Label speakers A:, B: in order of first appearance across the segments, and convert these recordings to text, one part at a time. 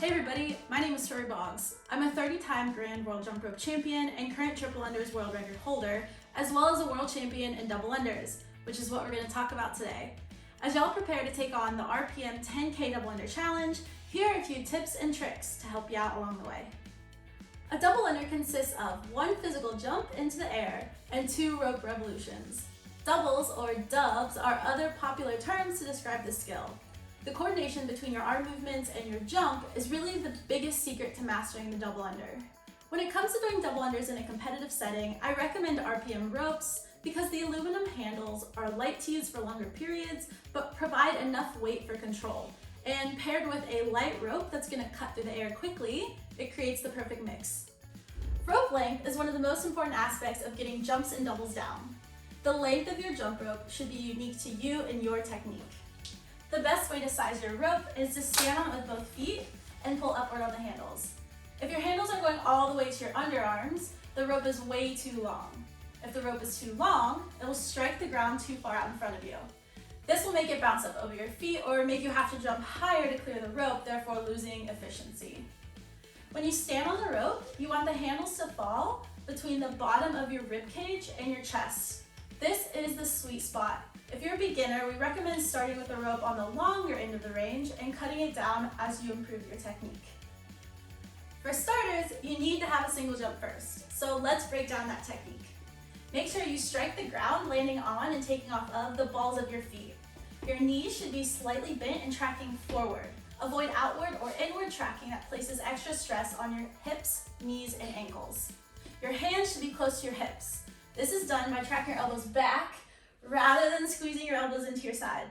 A: Hey everybody, my name is Tori Boggs. I'm a 30-time Grand World Jump Rope Champion and current Doubleunder world record holder, as well as a world champion in Doubleunder, which is what we're going to talk about today. As y'all prepare to take on the RPM 10K Doubleunder Challenge, here are a few tips and tricks to help you out along the way. A Doubleunder consists of one physical jump into the air and 2 rope revolutions. Doubles, or dubs, are other popular terms to describe this skill. The coordination between your arm movements and your jump is really the biggest secret to mastering the Doubleunder. When it comes to doing Doubleunders in a competitive setting, I recommend RPM ropes because the aluminum handles are light to use for longer periods, but provide enough weight for control. And paired with a light rope that's going to cut through the air quickly, it creates the perfect mix. Rope length is one of the most important aspects of getting jumps and doubles down. The length of your jump rope should be unique to you and your technique. The best way to size your rope is to stand on it with both feet and pull upward on the handles. If your handles are going all the way to your underarms, the rope is way too long. If the rope is too long, it will strike the ground too far out in front of you. This will make it bounce up over your feet or make you have to jump higher to clear the rope, therefore losing efficiency. When you stand on the rope, you want the handles to fall between the bottom of your rib cage and your chest. This is the sweet spot. If you're a beginner, we recommend starting with the rope on the longer end of the range and cutting it down as you improve your technique. For starters, you need to have a single jump first, so let's break down that technique. Make sure you strike the ground landing on and taking off of the balls of your feet. Your knees should be slightly bent and tracking forward. Avoid outward or inward tracking that places extra stress on your hips, knees, and ankles. Your hands should be close to your hips. This is done by tracking your elbows back rather than squeezing your elbows into your side.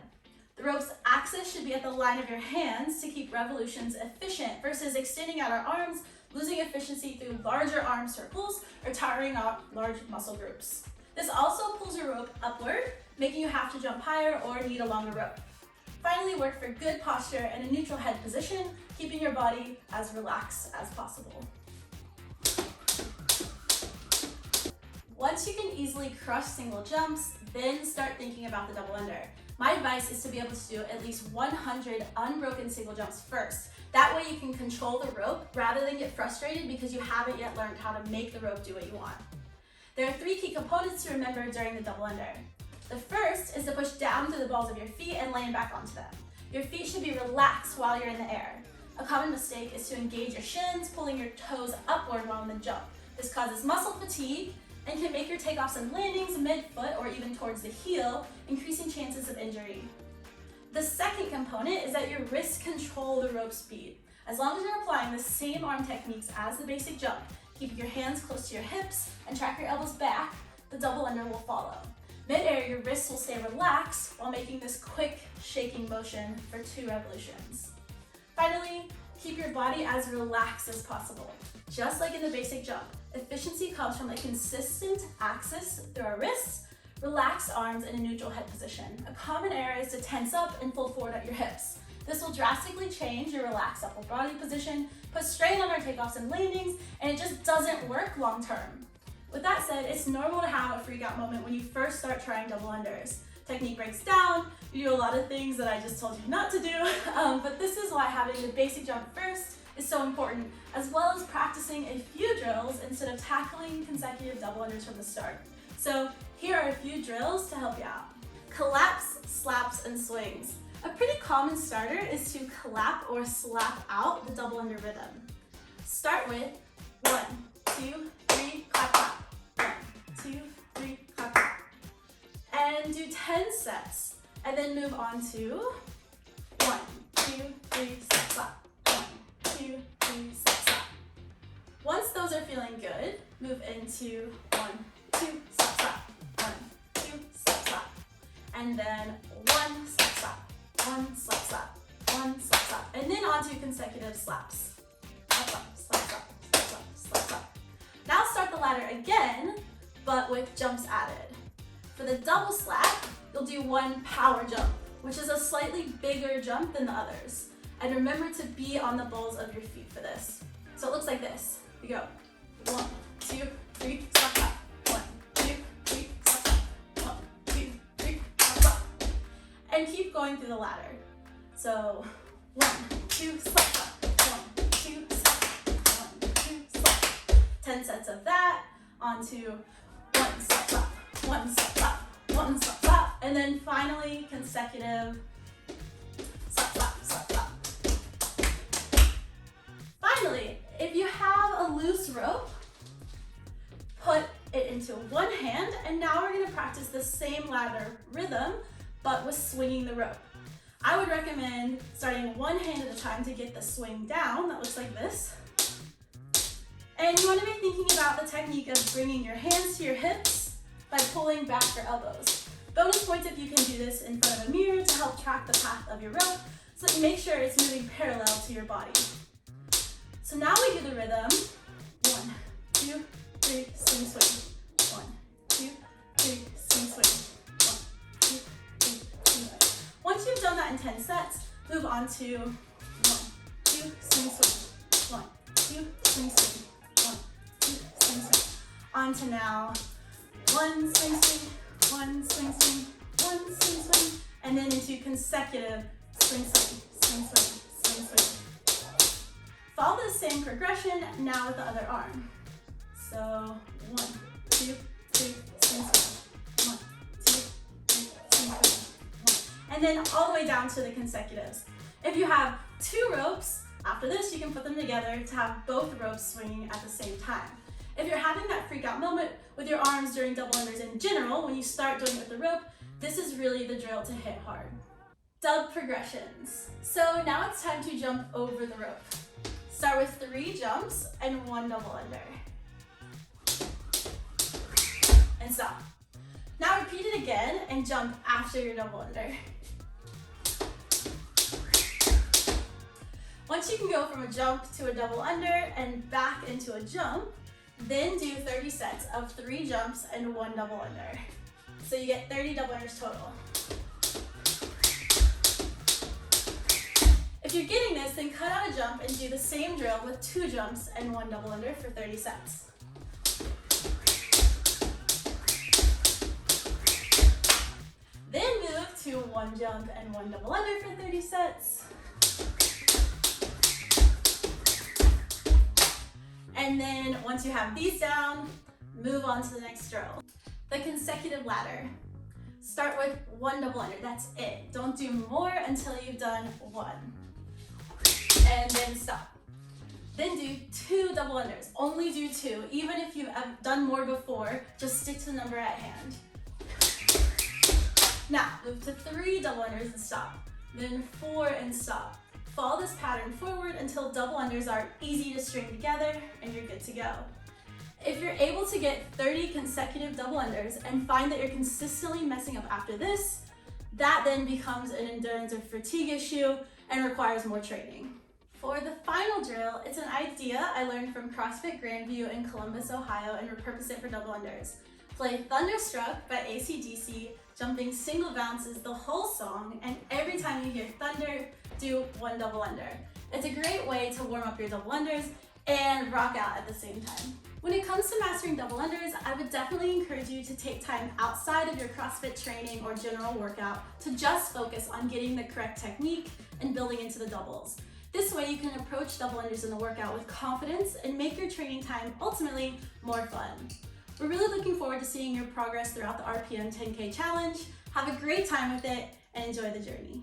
A: The rope's axis should be at the line of your hands to keep revolutions efficient versus extending out our arms, losing efficiency through larger arm circles or tiring out large muscle groups. This also pulls your rope upward, making you have to jump higher or need a longer rope. Finally, work for good posture and a neutral head position, keeping your body as relaxed as possible. Once you can easily crush single jumps, then start thinking about the Doubleunder. My advice is to be able to do at least 100 unbroken single jumps first. That way you can control the rope rather than get frustrated because you haven't yet learned how to make the rope do what you want. There are 3 key components to remember during the Doubleunder. The first is to push down through the balls of your feet and land back onto them. Your feet should be relaxed while you're in the air. A common mistake is to engage your shins, pulling your toes upward while in the jump. This causes muscle fatigue and can make your takeoffs and landings mid-foot or even towards the heel, increasing chances of injury. The second component is that your wrists control the rope speed. As long as you're applying the same arm techniques as the basic jump, keeping your hands close to your hips and track your elbows back, the Doubleunder will follow. Mid-air, your wrists will stay relaxed while making this quick shaking motion for 2 revolutions. Finally, keep your body as relaxed as possible. Just like in the basic jump, efficiency comes from a consistent axis through our wrists, relaxed arms, and a neutral head position. A common error is to tense up and fold forward at your hips. This will drastically change your relaxed upper body position, put strain on our takeoffs and landings, and it just doesn't work long term. With that said, it's normal to have a freak out moment when you first start trying Doubleunders. Technique breaks down, you do a lot of things that I just told you not to do, but this is why having the basic jump first is so important, as well as practicing a few drills instead of tackling consecutive Doubleunders from the start. So here are a few drills to help you out. Collapse, slaps, and swings. A pretty common starter is to clap or slap out the Doubleunder rhythm. Start with 1, 2, 3, clap, clap. 1, 2, 3, clap, clap. And do 10 sets, and then move on to 1, 2, 3, slap, slap. 1, 2, 3, slap, slap. Once those are feeling good, move into 1, 2, slap, slap. 1, 2, slap, slap. And then 1, slap, slap. 1, slap, slap. 1, slap, slap. And then on to consecutive slaps. Slap, slap, slap, slap, slap, slap, slap, slap. Now start the ladder again, but with jumps added. For the double slap, you'll do 1 power jump, which is a slightly bigger jump than the others. And remember to be on the balls of your feet for this. So it looks like this. We go 1, 2, 3, slap, slap. 1, 2, 3, slap, slap. 1, 2, 3, slap, slap. And keep going through the ladder. So 1, 2, slap, slap. 1, 10 sets of that, onto one step clap, one step clap, one step clap, and then finally consecutive step clap, step clap. Finally, if you have a loose rope, put it into one hand, and now we're gonna practice the same ladder rhythm, but with swinging the rope. I would recommend starting one hand at a time to get the swing down. That looks like this. And you wanna be thinking about the technique of bringing your hands to your hips by pulling back your elbows. Bonus points if you can do this in front of a mirror to help track the path of your rope so that you make sure it's moving parallel to your body. So now we do the rhythm. 1, 2, 3, swing, swing. 1, 2, 3, swing, swing. 1, 2, 3, swing, swing. Once you've done that in 10 sets, move on to 1, 2, swing, swing. 1, 2, swing, swing. 1, 2, swing, swing. On to now 1, swing, swing, 1, swing, swing, 1, swing, swing, and then into consecutive swing, swing, swing, swing, swing, swing. Follow the same progression now with the other arm. So 1, 2, 3, swing, swing. 1, 2, 3, swing, swing. 1. And then all the way down to the consecutives. If you have 2 ropes, after this you can put them together to have both ropes swinging at the same time. If you're having that freak out moment with your arms during double unders in general, when you start doing it with the rope, this is really the drill to hit hard. Dub progressions. So now it's time to jump over the rope. Start with 3 jumps and 1 double under. And stop. Now repeat it again and jump after your double under. Once you can go from a jump to a double under and back into a jump, then do 30 sets of 3 jumps and 1 double under. So you get 30 double unders total. If you're getting this, then cut out a jump and do the same drill with 2 jumps and 1 double under for 30 sets. Then move to 1 jump and 1 double under for 30 sets. And then once you have these down, move on to the next drill. The consecutive ladder. Start with 1 double under, that's it. Don't do more until you've done 1. And then stop. Then do 2 double unders, only do 2. Even if you've done more before, just stick to the number at hand. Now, move to 3 double unders and stop. Then 4 and stop. Follow this pattern forward until double unders are easy to string together and you're good to go. If you're able to get 30 consecutive double unders and find that you're consistently messing up after this, that then becomes an endurance or fatigue issue and requires more training. For the final drill, it's an idea I learned from CrossFit Grandview in Columbus, Ohio, and repurpose it for double unders. Play Thunderstruck by AC/DC, jumping single bounces the whole song, and every time you hear thunder, do 1 double under. It's a great way to warm up your double unders and rock out at the same time. When it comes to mastering double unders, I would definitely encourage you to take time outside of your CrossFit training or general workout to just focus on getting the correct technique and building into the doubles. This way you can approach double unders in the workout with confidence and make your training time ultimately more fun. We're really looking forward to seeing your progress throughout the RPM 10K challenge. Have a great time with it and enjoy the journey.